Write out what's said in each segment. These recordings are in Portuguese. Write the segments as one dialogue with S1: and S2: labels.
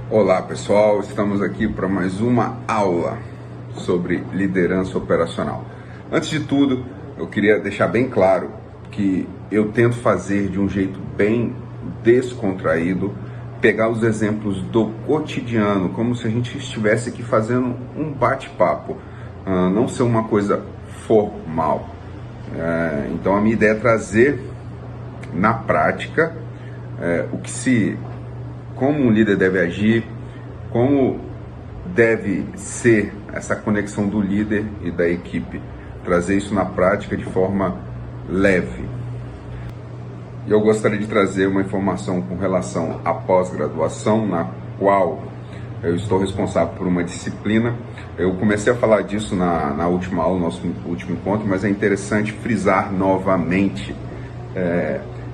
S1: Olá pessoal, estamos aqui para mais uma aula sobre liderança operacional. Antes de tudo, eu queria deixar bem claro que eu tento fazer de um jeito bem descontraído, pegar os exemplos do cotidiano, como se a gente estivesse aqui fazendo um bate-papo, não ser uma coisa formal. Então a minha ideia é trazer na prática como um líder deve agir, como deve ser essa conexão do líder e da equipe, trazer isso na prática de forma leve. E eu gostaria de trazer uma informação com relação à pós-graduação, na qual eu estou responsável por uma disciplina. Eu comecei a falar disso na última aula, no nosso último encontro, mas é interessante frisar novamente.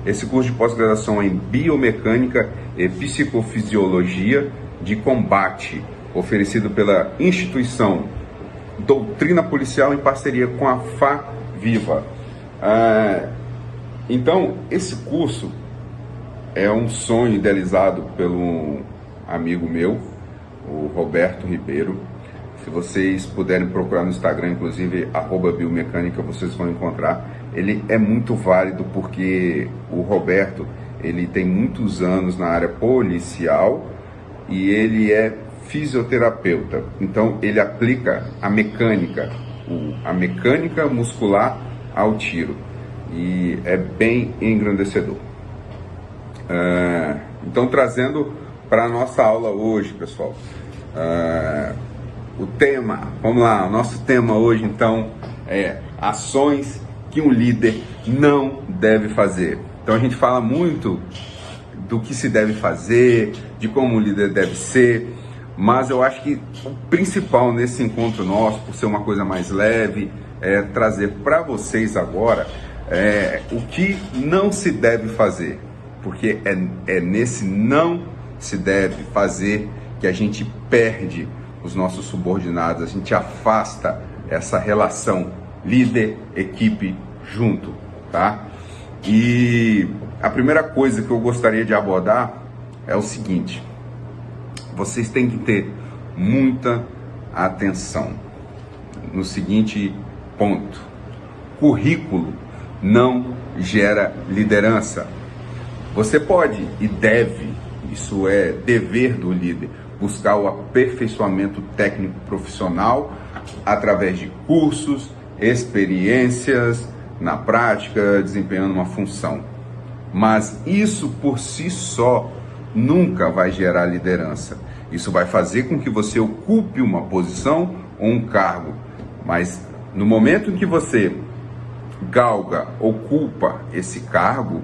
S1: Esse curso de pós-graduação é em Biomecânica e Psicofisiologia de Combate, oferecido pela instituição Doutrina Policial em parceria com a FAVIVA. Então, esse curso é um sonho idealizado pelo amigo meu, o Roberto Ribeiro. Se vocês puderem procurar no Instagram, inclusive @biomecânica, vocês vão encontrar. Ele é muito válido porque o Roberto, ele tem muitos anos na área policial e ele é fisioterapeuta. Então ele aplica a mecânica muscular ao tiro e é bem engrandecedor. Então, trazendo para a nossa aula hoje, pessoal, o tema, vamos lá, o nosso tema hoje então é ações que um líder não deve fazer. Então a gente fala muito do que se deve fazer, de como o líder deve ser, mas eu acho que o principal nesse encontro nosso, por ser uma coisa mais leve, é trazer para vocês agora o que não se deve fazer, porque é nesse não se deve fazer que a gente perde os nossos subordinados, a gente afasta essa relação líder-equipe junto, tá? E a primeira coisa que eu gostaria de abordar é o seguinte: vocês têm que ter muita atenção no seguinte ponto: currículo não gera liderança. Você pode e deve, isso é dever do líder, buscar o aperfeiçoamento técnico profissional através de cursos, experiências na prática, desempenhando uma função. Mas isso por si só nunca vai gerar liderança. Isso vai fazer com que você ocupe uma posição ou um cargo. Mas no momento em que você ocupa esse cargo,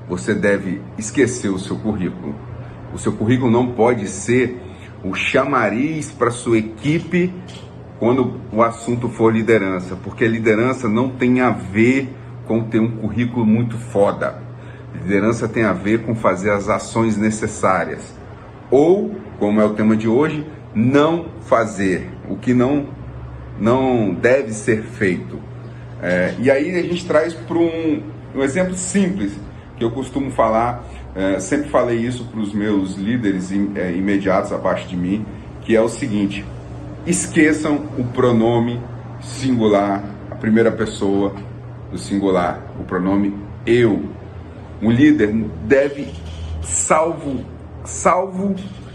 S1: você deve esquecer o seu currículo. O seu currículo não pode ser o chamariz para sua equipe quando o assunto for liderança, porque liderança não tem a ver com ter um currículo muito foda. Liderança tem a ver com fazer as ações necessárias, ou, como é o tema de hoje, não fazer o que não deve ser feito. E aí a gente traz para um exemplo simples que eu costumo falar, sempre falei isso para os meus líderes imediatos abaixo de mim, que é o seguinte: esqueçam o pronome singular, a primeira pessoa do singular, o pronome eu. Um líder deve, salvo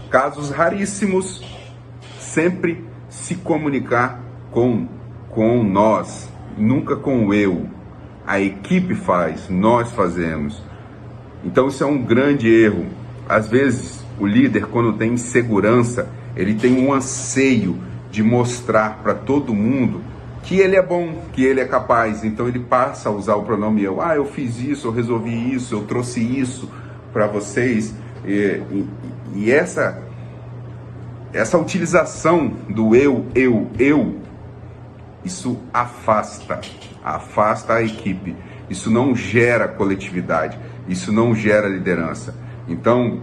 S1: casos raríssimos, sempre se comunicar com nós, nunca com o eu. A equipe faz, nós fazemos. Então isso é um grande erro. Às vezes o líder, quando tem insegurança, ele tem um anseio de mostrar para todo mundo que ele é bom, que ele é capaz. Então ele passa a usar o pronome eu. Eu fiz isso, eu resolvi isso, eu trouxe isso para vocês. E essa utilização do eu, isso afasta a equipe. Isso não gera coletividade, isso não gera liderança. Então,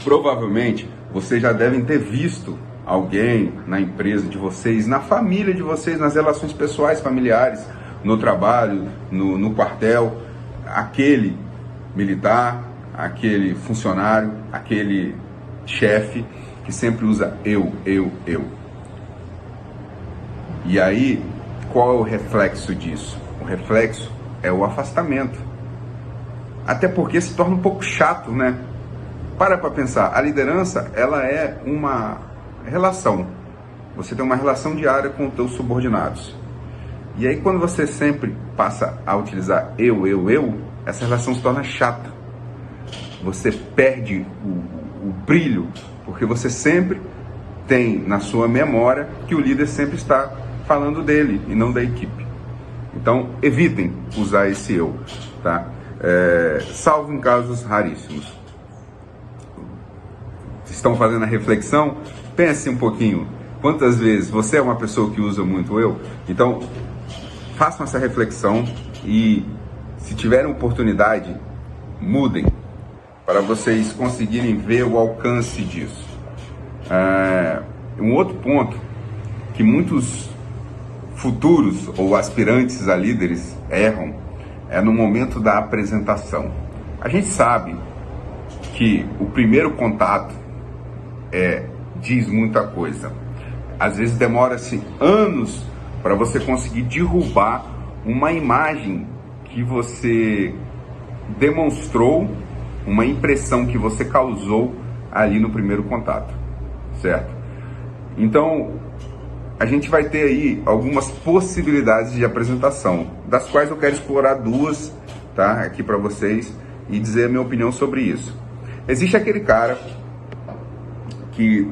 S1: provavelmente, vocês já devem ter visto alguém na empresa de vocês, na família de vocês, nas relações pessoais, familiares, no trabalho, no quartel, aquele militar, aquele funcionário, aquele chefe que sempre usa eu. E aí, qual é o reflexo disso? O reflexo é o afastamento. Até porque se torna um pouco chato, né? Para pensar, a liderança, ela é uma relação. Você tem uma relação diária com os teus subordinados. E aí, quando você sempre passa a utilizar eu, essa relação se torna chata. Você perde o brilho, porque você sempre tem na sua memória que o líder sempre está falando dele e não da equipe. Então, evitem usar esse eu, tá? Salvo em casos raríssimos. Estão fazendo a reflexão? Pense um pouquinho. Quantas vezes você é uma pessoa que usa muito eu? Então, façam essa reflexão e, se tiverem oportunidade, mudem para vocês conseguirem ver o alcance disso. Um outro ponto que muitos futuros ou aspirantes a líderes erram é no momento da apresentação. A gente sabe que o primeiro contato diz muita coisa. Às vezes demora-se anos para você conseguir derrubar uma imagem que você demonstrou, uma impressão que você causou ali no primeiro contato, certo? Então, a gente vai ter aí algumas possibilidades de apresentação, das quais eu quero explorar duas, tá, aqui para vocês e dizer a minha opinião sobre isso. Existe aquele cara que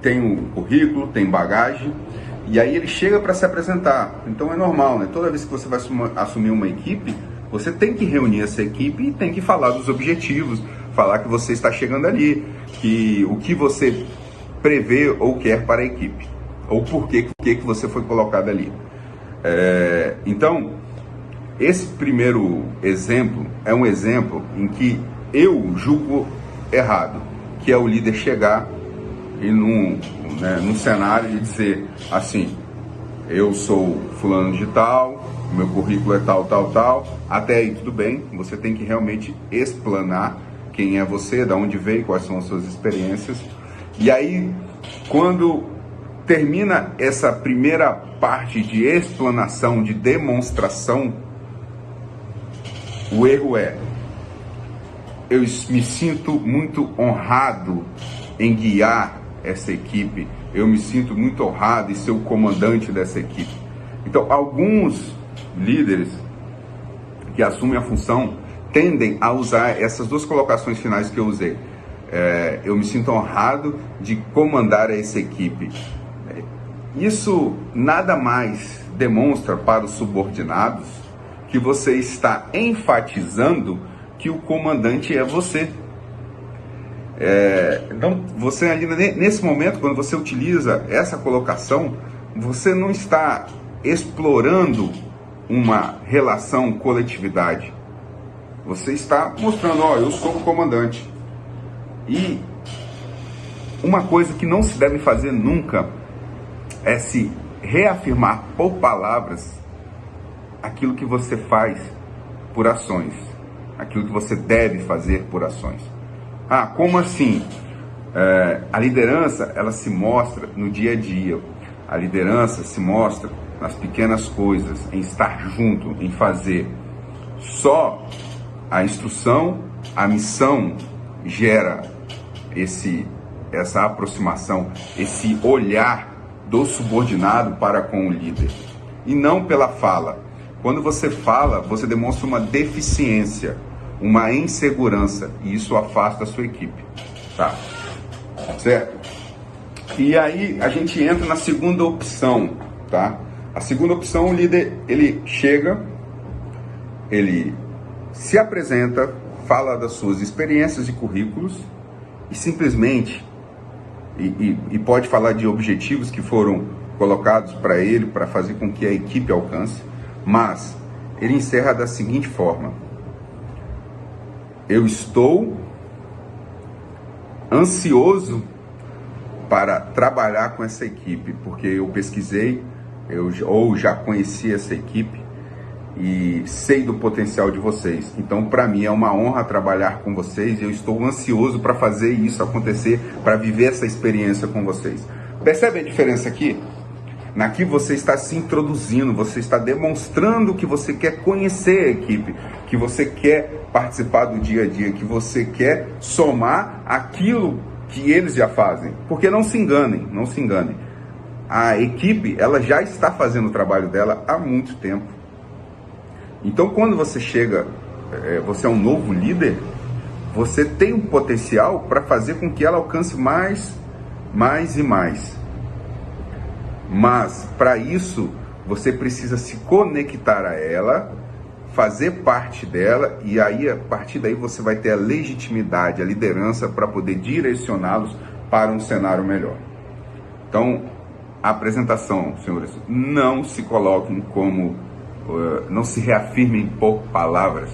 S1: tem um currículo, tem bagagem, e aí ele chega para se apresentar. Então é normal, né? Toda vez que você vai assumir uma equipe, você tem que reunir essa equipe e tem que falar dos objetivos, falar que você está chegando ali, que o que você prevê ou quer para a equipe, ou por que você foi colocado ali. Então, esse primeiro exemplo é um exemplo em que eu julgo errado, que é o líder chegar e num cenário de dizer assim: eu sou fulano de tal, meu currículo é tal, até aí tudo bem, você tem que realmente explanar quem é você, de onde veio, quais são as suas experiências. E aí, quando termina essa primeira parte de explanação, de demonstração, o erro é: eu me sinto muito honrado em guiar essa equipe, eu me sinto muito honrado em ser o comandante dessa equipe. Então, alguns líderes que assumem a função tendem a usar essas duas colocações finais que eu usei. Eu me sinto honrado de comandar essa equipe. Isso nada mais demonstra para os subordinados que você está enfatizando que o comandante é você. Então, você ali nesse momento, quando você utiliza essa colocação, você não está explorando uma relação coletividade. Você está mostrando: eu sou o comandante. E uma coisa que não se deve fazer nunca é se reafirmar por palavras aquilo que você faz por ações, aquilo que você deve fazer por ações. Como assim? A liderança, ela se mostra no dia a dia. A liderança se mostra nas pequenas coisas, em estar junto, em fazer. Só a instrução, a missão gera essa aproximação, esse olhar do subordinado para com o líder, e não pela fala. Quando você fala, você demonstra uma deficiência, uma insegurança, e isso afasta a sua equipe, tá? Certo? E aí a gente entra na segunda opção, tá? A segunda opção, o líder, ele chega, ele se apresenta, fala das suas experiências e currículos, e simplesmente, e pode falar de objetivos que foram colocados para ele, para fazer com que a equipe alcance, mas ele encerra da seguinte forma: eu estou ansioso para trabalhar com essa equipe, porque eu pesquisei, ou já conheci essa equipe, e sei do potencial de vocês. Então, para mim é uma honra trabalhar com vocês e eu estou ansioso para fazer isso acontecer, para viver essa experiência com vocês. Percebe a diferença aqui? Aqui você está se introduzindo, você está demonstrando que você quer conhecer a equipe, que você quer participar do dia a dia, que você quer somar aquilo que eles já fazem. Porque não se enganem, não se enganem. A equipe, ela já está fazendo o trabalho dela há muito tempo. Então, quando você chega, você é um novo líder, você tem um potencial para fazer com que ela alcance mais e mais. Mas, para isso, você precisa se conectar a ela, fazer parte dela, e aí, a partir daí, você vai ter a legitimidade, a liderança para poder direcioná-los para um cenário melhor. Então, a apresentação, senhores, não se coloquem como, não se reafirmem por palavras,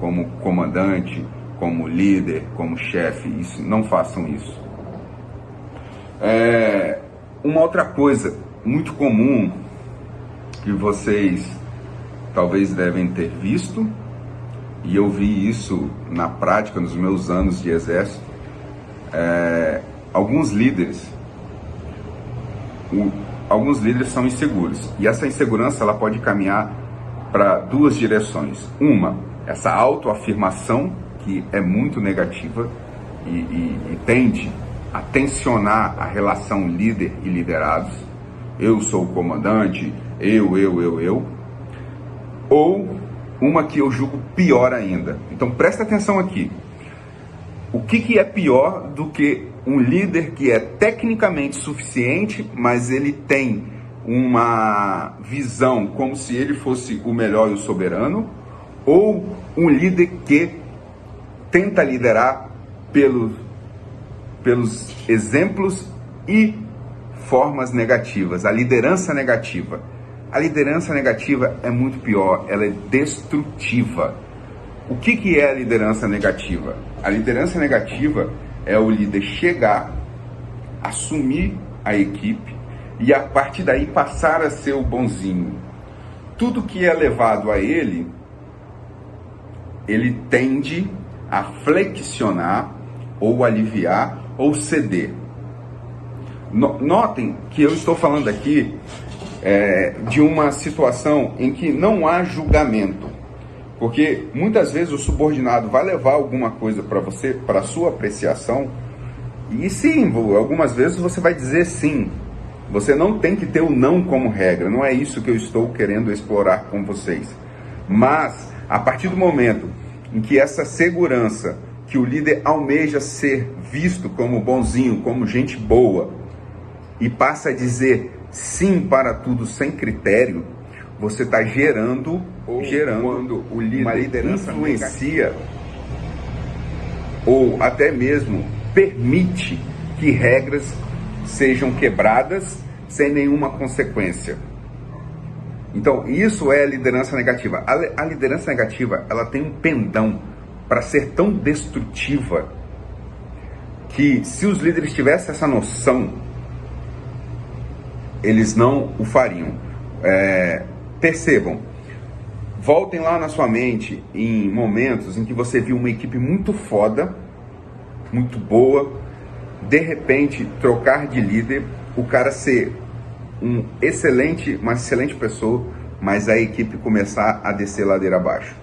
S1: como comandante, como líder, como chefe, não façam isso. Uma outra coisa muito comum que vocês talvez devem ter visto, e eu vi isso na prática nos meus anos de exército, alguns líderes são inseguros, e essa insegurança ela pode caminhar para duas direções. Uma, essa autoafirmação que é muito negativa e tende a tensionar a relação líder e liderados. Eu sou o comandante, eu. Ou uma que eu julgo pior ainda. Então presta atenção aqui. O que é pior do que um líder que é tecnicamente suficiente, mas ele tem uma visão como se ele fosse o melhor e o soberano, ou um líder que tenta liderar pelos exemplos e formas negativas, a liderança negativa. A liderança negativa é muito pior, ela é destrutiva. O que é a liderança negativa? A liderança negativa é o líder chegar, assumir a equipe e a partir daí passar a ser o bonzinho. Tudo que é levado a ele tende a flexionar ou aliviar ou ceder. Notem que eu estou falando aqui de uma situação em que não há julgamento, porque muitas vezes o subordinado vai levar alguma coisa para você, para a sua apreciação, e sim, algumas vezes você vai dizer sim. Você não tem que ter o não como regra, não é isso que eu estou querendo explorar com vocês. Mas, a partir do momento em que essa segurança, que o líder almeja ser visto como bonzinho, como gente boa, e passa a dizer sim para tudo sem critério, você está gerando quando o líder, uma liderança influencia ou até mesmo permite que regras sejam quebradas sem nenhuma consequência. Então, isso é a liderança negativa. A liderança negativa, ela tem um pendão para ser tão destrutiva que, se os líderes tivessem essa noção, eles não o fariam. Percebam, voltem lá na sua mente em momentos em que você viu uma equipe muito foda, muito boa, de repente trocar de líder, o cara ser uma excelente pessoa, mas a equipe começar a descer ladeira abaixo.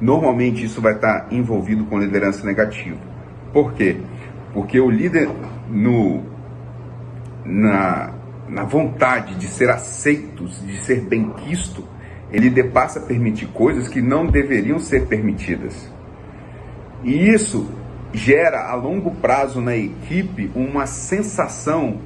S1: Normalmente isso vai estar envolvido com liderança negativa. Por quê? Porque o líder na vontade de ser aceito, de ser benquisto, ele passa a permitir coisas que não deveriam ser permitidas. E isso gera a longo prazo na equipe uma sensação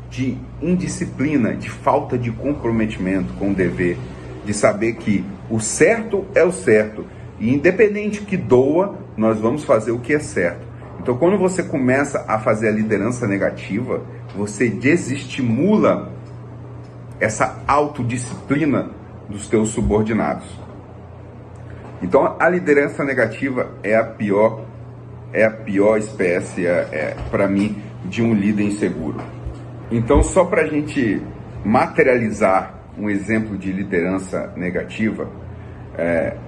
S1: de indisciplina, de falta de comprometimento com o dever, de saber que o certo é o certo, e independente que doa, nós vamos fazer o que é certo. Então, quando você começa a fazer a liderança negativa, você desestimula essa autodisciplina dos teus subordinados. Então, a liderança negativa é a pior espécie, para mim, de um líder inseguro. Então, só para a gente materializar um exemplo de liderança negativa,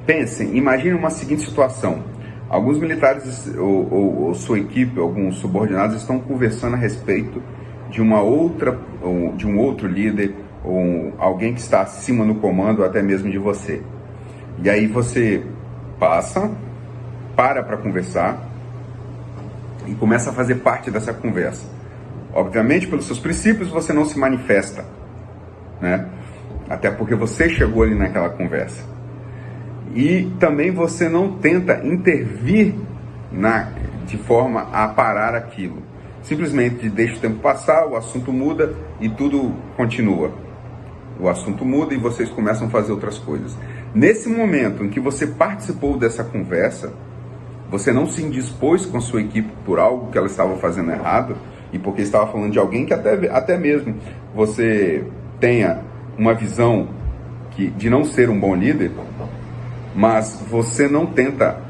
S1: Pensem, imagine uma seguinte situação. Alguns militares ou sua equipe, alguns subordinados estão conversando a respeito de uma outra, ou de um outro líder, ou alguém que está acima no comando, ou até mesmo de você. E aí você para conversar e começa a fazer parte dessa conversa. Obviamente, pelos seus princípios, você não se manifesta, né? Até porque você chegou ali naquela conversa. E também você não tenta intervir de forma a parar aquilo. Simplesmente deixa o tempo passar, o assunto muda e tudo continua. O assunto muda e vocês começam a fazer outras coisas. Nesse momento em que você participou dessa conversa, você não se indispôs com a sua equipe por algo que ela estava fazendo errado, e porque estava falando de alguém que até mesmo você tenha uma visão de não ser um bom líder, mas você não tenta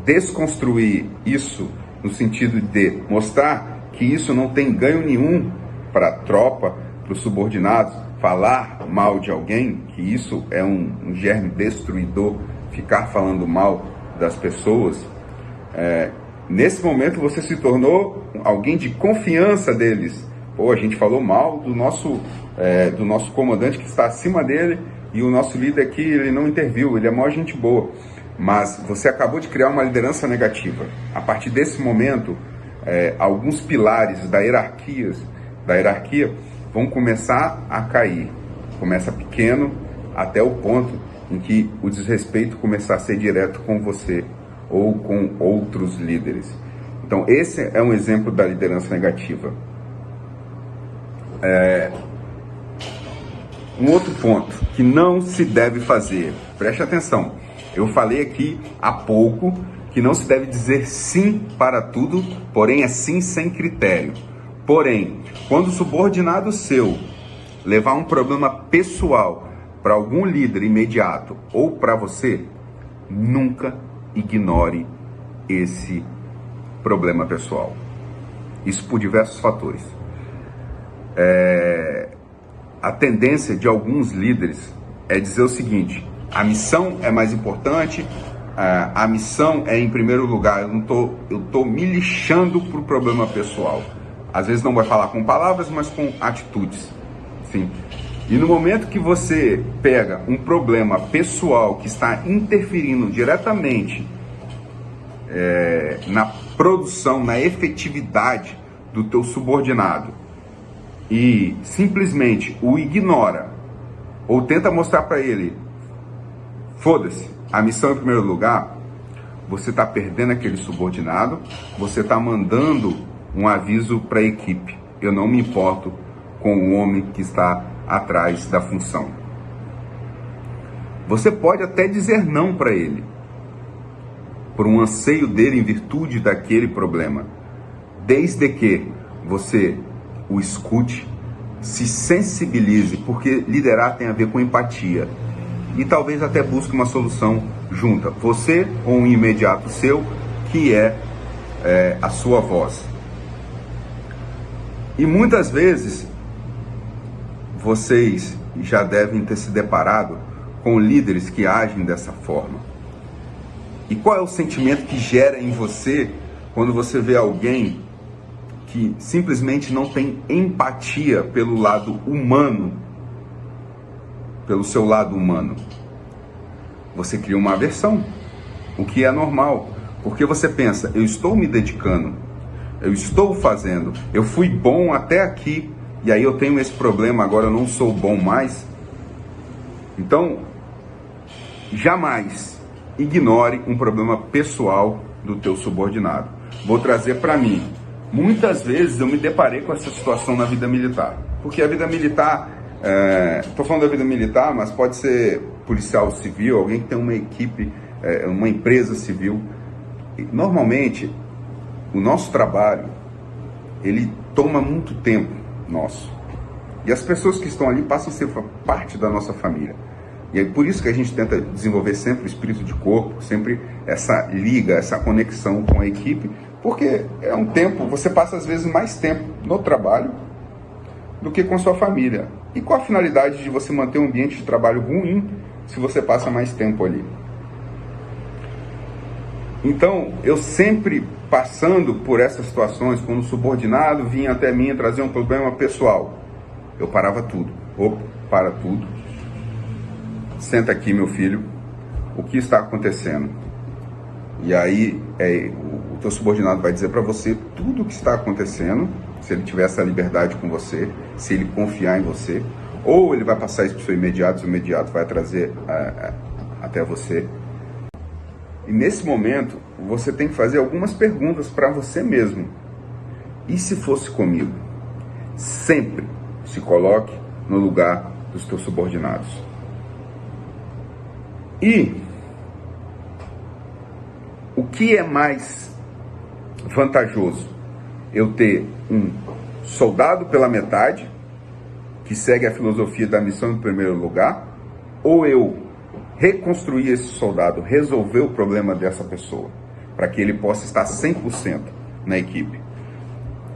S1: desconstruir isso no sentido de mostrar que isso não tem ganho nenhum para a tropa, para os subordinados, falar mal de alguém, que isso é um germe destruidor, ficar falando mal das pessoas. Nesse momento você se tornou alguém de confiança deles. Pô, a gente falou mal do nosso comandante que está acima dele, e o nosso líder aqui, ele não interviu, ele é maior gente boa. Mas você acabou de criar uma liderança negativa. A partir desse momento, alguns pilares da hierarquia vão começar a cair. Começa pequeno até o ponto em que o desrespeito começar a ser direto com você ou com outros líderes. Então esse é um exemplo da liderança negativa. Um outro ponto que não se deve fazer, preste atenção, eu falei aqui há pouco que não se deve dizer sim para tudo, porém é sim sem critério. Porém, quando o subordinado seu levar um problema pessoal para algum líder imediato ou para você, nunca ignore esse problema pessoal. Isso por diversos fatores. A tendência de alguns líderes é dizer o seguinte: a missão é mais importante, a missão é em primeiro lugar, eu tô me lixando pro problema pessoal. Às vezes não vai falar com palavras, mas com atitudes. Sim. E no momento que você pega um problema pessoal que está interferindo diretamente na produção, na efetividade do teu subordinado, e simplesmente o ignora, ou tenta mostrar para ele, foda-se, a missão em primeiro lugar, você está perdendo aquele subordinado, você está mandando um aviso para a equipe: eu não me importo com o homem que está atrás da função. Você pode até dizer não para ele, por um anseio dele em virtude daquele problema, desde que você o escute, se sensibilize, porque liderar tem a ver com empatia, e talvez até busque uma solução junta, você ou um imediato seu, que é a sua voz. E muitas vezes vocês já devem ter se deparado com líderes que agem dessa forma. E qual é o sentimento que gera em você quando você vê alguém que simplesmente não tem empatia pelo lado humano, pelo seu lado humano? Você cria uma aversão, o que é normal, porque você pensa: eu estou me dedicando, eu estou fazendo, eu fui bom até aqui, e aí eu tenho esse problema, agora eu não sou bom mais. Então, jamais ignore um problema pessoal do teu subordinado. Vou trazer para mim. Muitas vezes eu me deparei com essa situação na vida militar, porque a vida militar, estou falando da vida militar, mas pode ser policial civil, alguém que tem uma equipe, uma empresa civil. Normalmente, o nosso trabalho, ele toma muito tempo nosso, e as pessoas que estão ali passam a ser parte da nossa família. E é por isso que a gente tenta desenvolver sempre o espírito de corpo, sempre essa liga, essa conexão com a equipe, porque é um tempo, você passa às vezes mais tempo no trabalho do que com a sua família. E qual a finalidade de você manter um ambiente de trabalho ruim se você passa mais tempo ali. Então, eu sempre passando por essas situações, quando o subordinado vinha até mim trazer um problema pessoal, eu parava tudo. Opa, para tudo. Senta aqui, meu filho. O que está acontecendo? E aí, o teu subordinado vai dizer para você tudo o que está acontecendo, se ele tiver essa liberdade com você, se ele confiar em você, ou ele vai passar isso para o seu imediato, o imediato vai trazer até você. E nesse momento, você tem que fazer algumas perguntas para você mesmo. E se fosse comigo? Sempre se coloque no lugar dos teus subordinados. E o que é mais vantajoso? Eu ter um soldado pela metade, que segue a filosofia da missão em primeiro lugar, ou eu reconstruir esse soldado, resolver o problema dessa pessoa, para que ele possa estar 100% na equipe.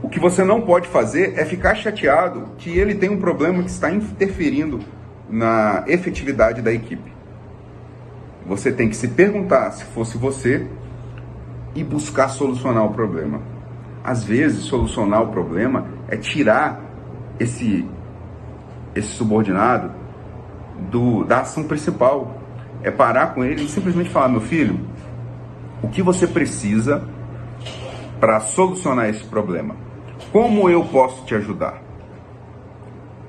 S1: O que você não pode fazer é ficar chateado que ele tem um problema que está interferindo na efetividade da equipe. Você tem que se perguntar, se fosse você, e buscar solucionar o problema. Às vezes, solucionar o problema é tirar esse subordinado da ação principal. É parar com ele e simplesmente falar: meu filho, o que você precisa para solucionar esse problema? Como eu posso te ajudar?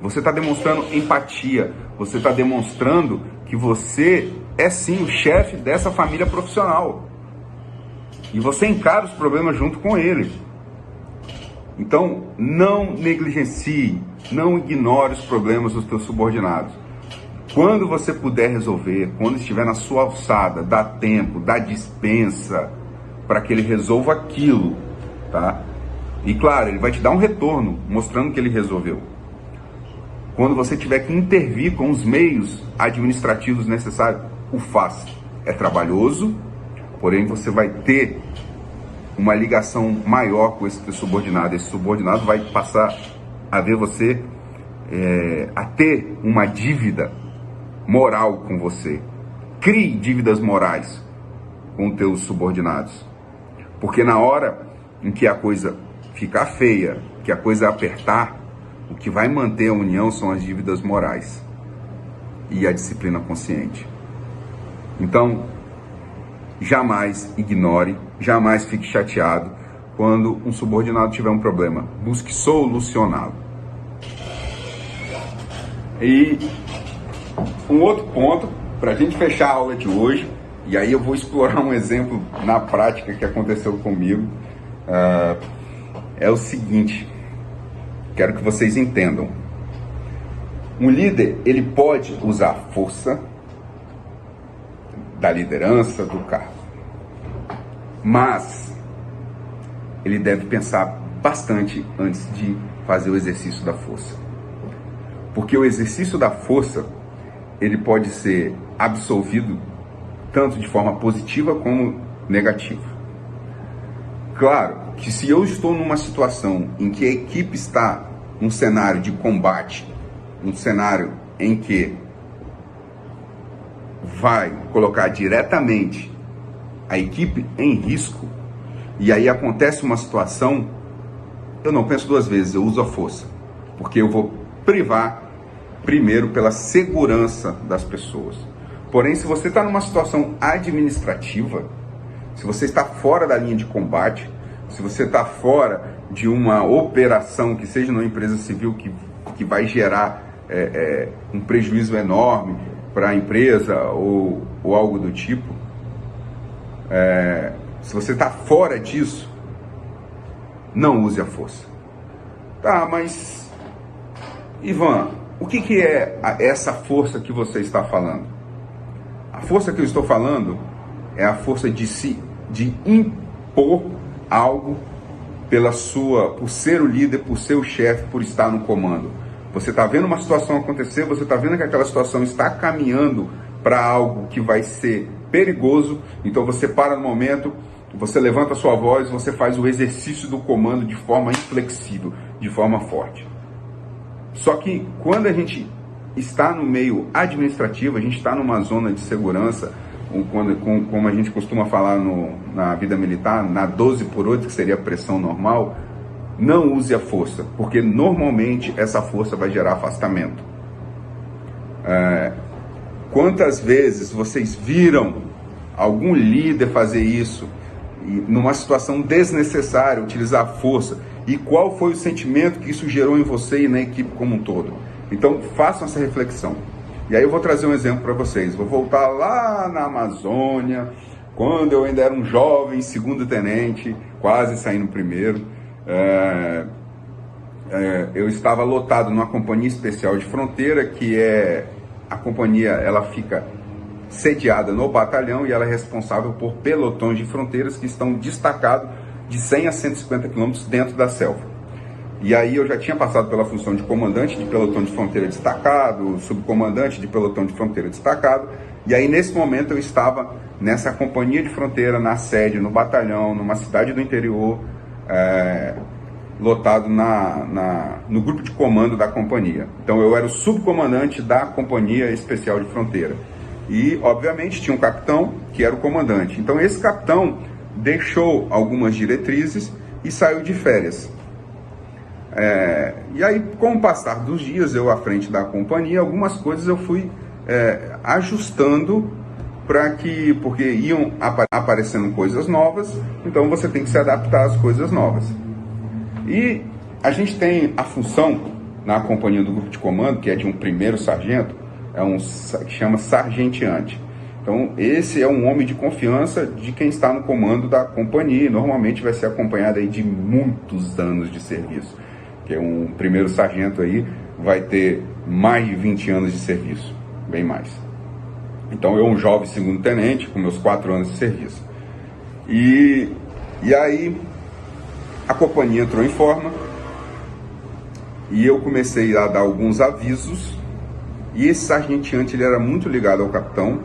S1: Você está demonstrando empatia, você está demonstrando que você é sim o chefe dessa família profissional. E você encara os problemas junto com ele. Então, não negligencie, não ignore os problemas dos teus subordinados. Quando você puder resolver, quando estiver na sua alçada, dá tempo, dá dispensa para que ele resolva aquilo, tá? E claro, ele vai te dar um retorno, mostrando que ele resolveu. Quando você tiver que intervir com os meios administrativos necessários, o faça. É trabalhoso, porém você vai ter uma ligação maior com esse teu subordinado. Esse subordinado vai passar a ver você, a ter uma dívida moral com você. Crie dívidas morais com os teus subordinados. Porque na hora em que a coisa ficar feia, que a coisa apertar, o que vai manter a união são as dívidas morais e a disciplina consciente. Então, jamais ignore, jamais fique chateado quando um subordinado tiver um problema. Busque solucioná-lo. E um outro ponto, para a gente fechar a aula de hoje, e aí eu vou explorar um exemplo na prática que aconteceu comigo, é o seguinte, quero que vocês entendam. Um líder, ele pode usar a força da liderança, do cargo, mas ele deve pensar bastante antes de fazer o exercício da força. Porque o exercício da força, ele pode ser absolvido tanto de forma positiva como negativa. Claro que se eu estou numa situação em que a equipe está num cenário de combate, um cenário em que vai colocar diretamente a equipe em risco, e aí acontece uma situação, eu não penso duas vezes, eu uso a força, porque eu vou privar primeiro pela segurança das pessoas. Porém, se você está numa situação administrativa, se você está fora da linha de combate, se você está fora de uma operação que seja numa empresa civil que vai gerar um prejuízo enorme para a empresa ou algo do tipo, se você está fora disso, não use a força. Tá, mas Ivan, o que é essa força que você está falando? A força que eu estou falando é a força de impor algo por ser o líder, por ser o chefe, por estar no comando. Você está vendo uma situação acontecer, você está vendo que aquela situação está caminhando para algo que vai ser perigoso, então você para no momento, você levanta a sua voz, você faz o exercício do comando de forma inflexível, de forma forte. Só que quando a gente está no meio administrativo, a gente está numa zona de segurança, como a gente costuma falar na vida militar, na 12 por 8, que seria a pressão normal, não use a força, porque normalmente essa força vai gerar afastamento. Quantas vezes vocês viram algum líder fazer isso, numa situação desnecessária, utilizar a força? E qual foi o sentimento que isso gerou em você e na equipe como um todo? Então, façam essa reflexão. E aí eu vou trazer um exemplo para vocês. Vou voltar lá na Amazônia, quando eu ainda era um jovem segundo tenente, quase saindo primeiro. Eu estava lotado numa companhia especial de fronteira, que é a companhia, ela fica sediada no batalhão e ela é responsável por pelotões de fronteiras que estão destacados de 100 a 150 quilômetros dentro da selva. E aí eu já tinha passado pela função de comandante de pelotão de fronteira destacado, subcomandante de pelotão de fronteira destacado, e aí nesse momento eu estava nessa companhia de fronteira, na sede, no batalhão, numa cidade do interior, lotado no grupo de comando da companhia. Então eu era o subcomandante da companhia especial de fronteira. E, obviamente, tinha um capitão que era o comandante. Então esse capitão deixou algumas diretrizes e saiu de férias. E aí, com o passar dos dias, eu à frente da companhia, algumas coisas eu fui ajustando porque iam aparecendo coisas novas, então você tem que se adaptar às coisas novas. E a gente tem a função na companhia do grupo de comando, que é de um primeiro sargento, que chama sargenteante. Então, esse é um homem de confiança de quem está no comando da companhia, e normalmente vai ser acompanhado aí de muitos anos de serviço, que um primeiro sargento aí vai ter mais de 20 anos de serviço, bem mais. Então, eu um jovem segundo tenente, com meus 4 anos de serviço. E aí, a companhia entrou em forma, e eu comecei a dar alguns avisos, e esse sargenteante, ele era muito ligado ao capitão.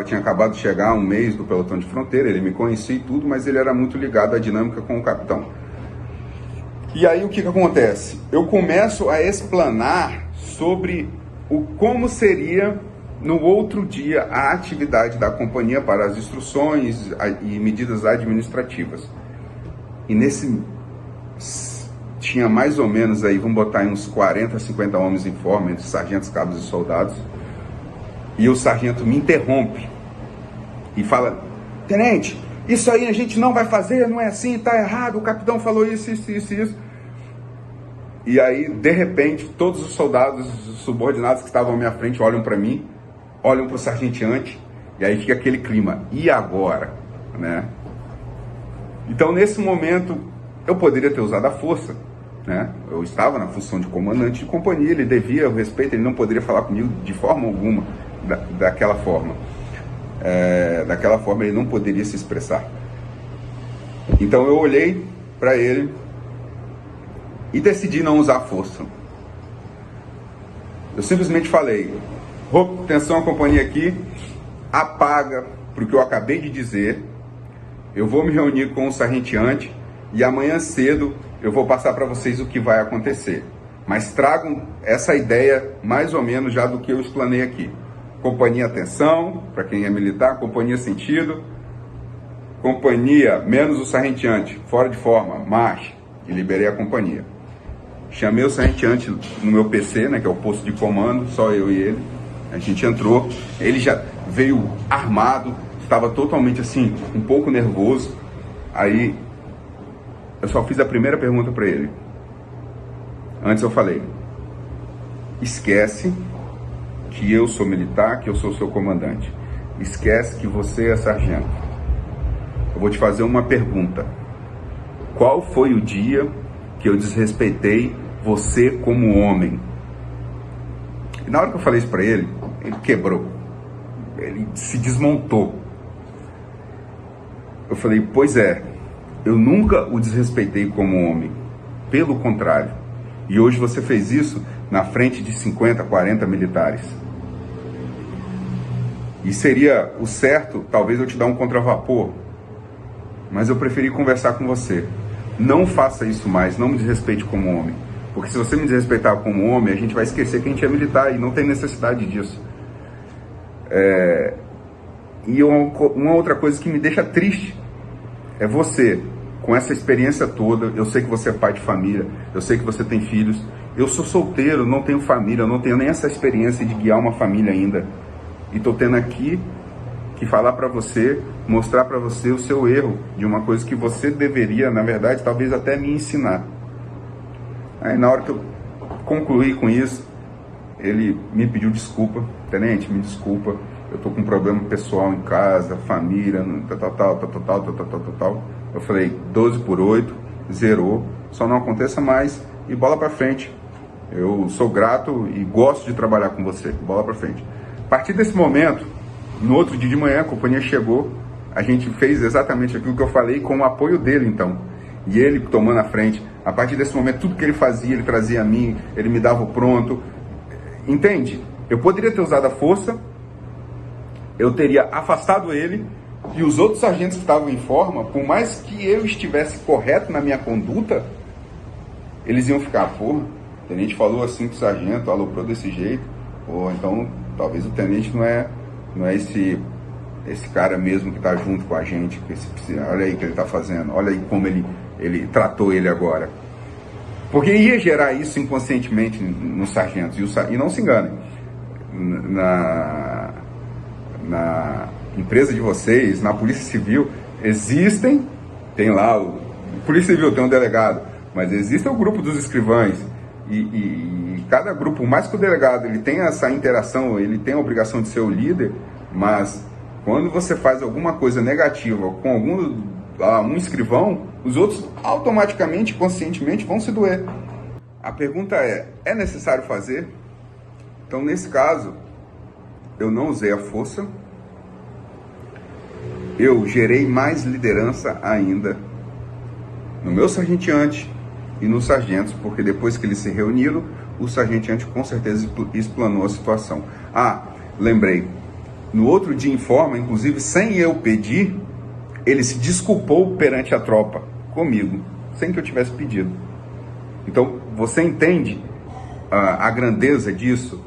S1: Tinha acabado de chegar um mês do pelotão de fronteira, ele me conhecia e tudo, mas ele era muito ligado à dinâmica com o capitão. E aí o que acontece? Eu começo a explanar sobre como seria no outro dia a atividade da companhia para as instruções e medidas administrativas. E tinha mais ou menos aí, vamos botar aí uns 40, 50 homens em forma, entre sargentos, cabos e soldados. E o sargento me interrompe e fala: tenente, isso aí a gente não vai fazer, não é assim, tá errado, o capitão falou isso. E aí, de repente, todos os soldados subordinados que estavam à minha frente olham para mim, olham para o sargenteante, e aí fica aquele clima: e agora? Né? Então, nesse momento, eu poderia ter usado a força, né? Eu estava na função de comandante de companhia, ele devia o respeito, ele não poderia falar comigo de forma alguma daquela forma. Daquela forma ele não poderia se expressar. Então eu olhei para ele e decidi não usar a força. Eu simplesmente falei: atenção, a companhia aqui, apaga para o que eu acabei de dizer, eu vou me reunir com o sargenteante e amanhã cedo eu vou passar para vocês o que vai acontecer. Mas tragam essa ideia mais ou menos já do que eu explanei aqui. Companhia atenção, para quem é militar, companhia sentido, companhia menos o sargenteante, fora de forma, marche, e liberei a companhia. Chamei o sargenteante no meu PC, né, que é o posto de comando, só eu e ele. A gente entrou, ele já veio armado, estava totalmente assim, um pouco nervoso. Aí eu só fiz a primeira pergunta para ele. Antes eu falei: esquece que eu sou militar, que eu sou seu comandante. Esquece que você é sargento. Eu vou te fazer uma pergunta. Qual foi o dia que eu desrespeitei você como homem? E na hora que eu falei isso para ele, ele quebrou. Ele se desmontou. Eu falei: pois é, eu nunca o desrespeitei como homem. Pelo contrário. E hoje você fez isso na frente de 50, 40 militares. E seria o certo, talvez, eu te dar um contravapor. Mas eu preferi conversar com você. Não faça isso mais, não me desrespeite como homem. Porque se você me desrespeitar como homem, a gente vai esquecer que a gente é militar e não tem necessidade disso. E uma outra coisa que me deixa triste é você, com essa experiência toda, eu sei que você é pai de família, eu sei que você tem filhos, eu sou solteiro, não tenho família, eu não tenho nem essa experiência de guiar uma família ainda. E tô tendo aqui que falar para você, mostrar para você o seu erro de uma coisa que você deveria, na verdade, talvez até me ensinar. Aí na hora que eu concluí com isso, ele me pediu desculpa. Tenente, me desculpa, eu tô com um problema pessoal em casa, família, tal. Eu falei, 12/8, zerou, só não aconteça mais e bola pra frente. Eu sou grato e gosto de trabalhar com você, bola pra frente. A partir desse momento, no outro dia de manhã, a companhia chegou, a gente fez exatamente aquilo que eu falei com o apoio dele, então. E ele tomando a frente. A partir desse momento, tudo que ele fazia, ele trazia a mim, ele me dava o pronto. Entende? Eu poderia ter usado a força, eu teria afastado ele, e os outros sargentos que estavam em forma, por mais que eu estivesse correto na minha conduta, eles iam ficar, porra, o tenente falou assim pro sargento, aloprou desse jeito, porra, então talvez o tenente não é esse cara mesmo que tá junto com a gente, olha aí o que ele tá fazendo, olha aí como ele tratou ele agora. Porque ia gerar isso inconscientemente nos sargentos, e não se enganem, na empresa de vocês, na Polícia Civil, tem lá, Polícia Civil tem um delegado, mas existe o grupo dos escrivães, e cada grupo, mais que o delegado, ele tem essa interação, ele tem a obrigação de ser o líder, mas quando você faz alguma coisa negativa com um escrivão, os outros automaticamente, conscientemente vão se doer. A pergunta é necessário fazer? Então, nesse caso, eu não usei a força, eu gerei mais liderança ainda no meu sargenteante e nos sargentos, porque depois que eles se reuniram, o sargenteante com certeza explanou a situação. Lembrei, no outro dia em forma, inclusive sem eu pedir, ele se desculpou perante a tropa, comigo, sem que eu tivesse pedido. Então, você entende a grandeza disso?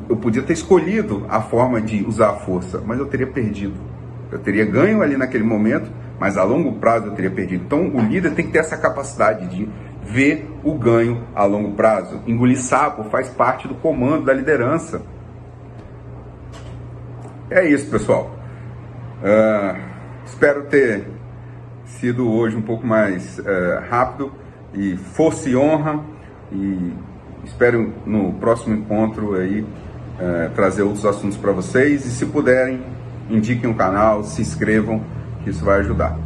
S1: Eu podia ter escolhido a forma de usar a força, mas eu teria perdido. Eu teria ganho ali naquele momento, mas a longo prazo eu teria perdido. Então, o líder tem que ter essa capacidade de ver o ganho a longo prazo. Engolir sapo faz parte do comando da liderança. É isso, pessoal. Espero ter sido hoje um pouco mais rápido, e força e honra, e espero no próximo encontro aí trazer outros assuntos para vocês, e se puderem, indiquem o canal, se inscrevam, que isso vai ajudar.